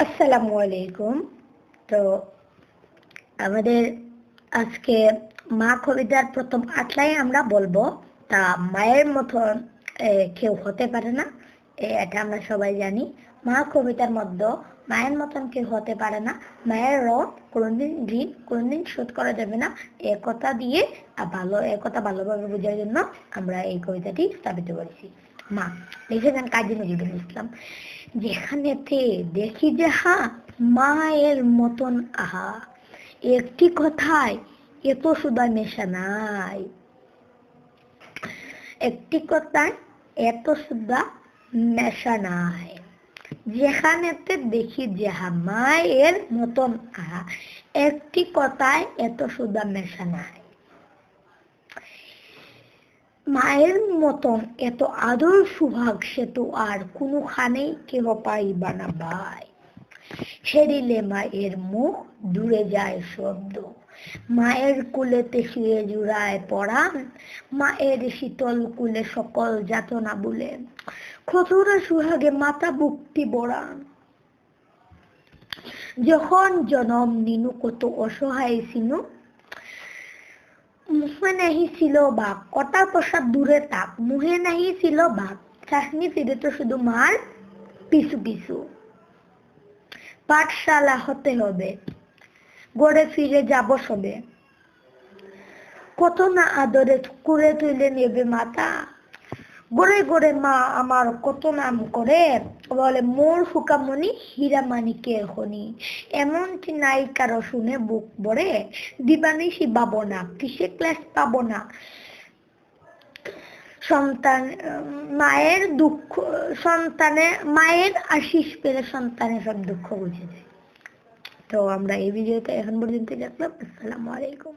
আসসালামু আলাইকুম। তো আমাদের আজকে মা কবিতার প্রথম আটলাই আমরা বলবো। তা মায়ের মতন কেউ হতে পারে না, এটা আমরা সবাই জানি। মা কবিতার মধ্যে মায়ের মতন কেউ হতে পারে না, মায়ের ঋণ কোনোদিন শোধ করা যাবে না, একথা দিয়ে একথা ভালোভাবে বোঝার জন্য আমরা এই কবিতাটি স্থাপিত করেছি। মা লিখেছেন কাজী নজরুল ইসলাম। যেখানেতে দেখি যাহা মায়ের মতন আহা, একটি কথায় এত সুধা মেশা নাই, একটি কথায় এত সুধা মেশা নাই। যেখানেতে দেখি যাহা মায়ের মতন আহা, একটি কথায় এত সুধা মেশা নাই। মায়ের মতন এত আদর সুভাগ সে তো আর কোনোখানেই কেহ পাইবা না ভাই। হেরিলে মায়ের মুখ দূরে যায় শব্দ, মায়ের কুলেতে শুয়ে জুড়ায় পরাণ, মায়ের শীতল কুলে সকল যাতনা বলে, কতটা সুহাগে মাতা বুকটি বড়ান। যখন জনম নিনু কত অসহায় ছিনু, মুখে নাহি ছিল বাঘ, কটা প্রসাদ দূরে তাক, মুখে নাহি ছিল বাঘ, চাষনি ফিরে তো শুধু মার পিছু পিছু। পাঠশালা হতে হবে, গড়ে ফিরে যাব সবে, কত না আদরে করে তুলে নেবে মাতা, গড়ে গড়ে মা আমার কত নাম করে, বলে মোর হুকামনি হীরা মানিকের খনি, এমনটি নাই কারো শুনে বুক ভরে, দিবানিশি পাবো না, কিসে ক্লাস পাবো না। মায়ের আশিস পেলে সন্তানের সব দুঃখ বুঝে যায়। তো আমরা এই ভিডিওতে এখন পর্যন্ত দেখলাম। আসসালামু আলাইকুম।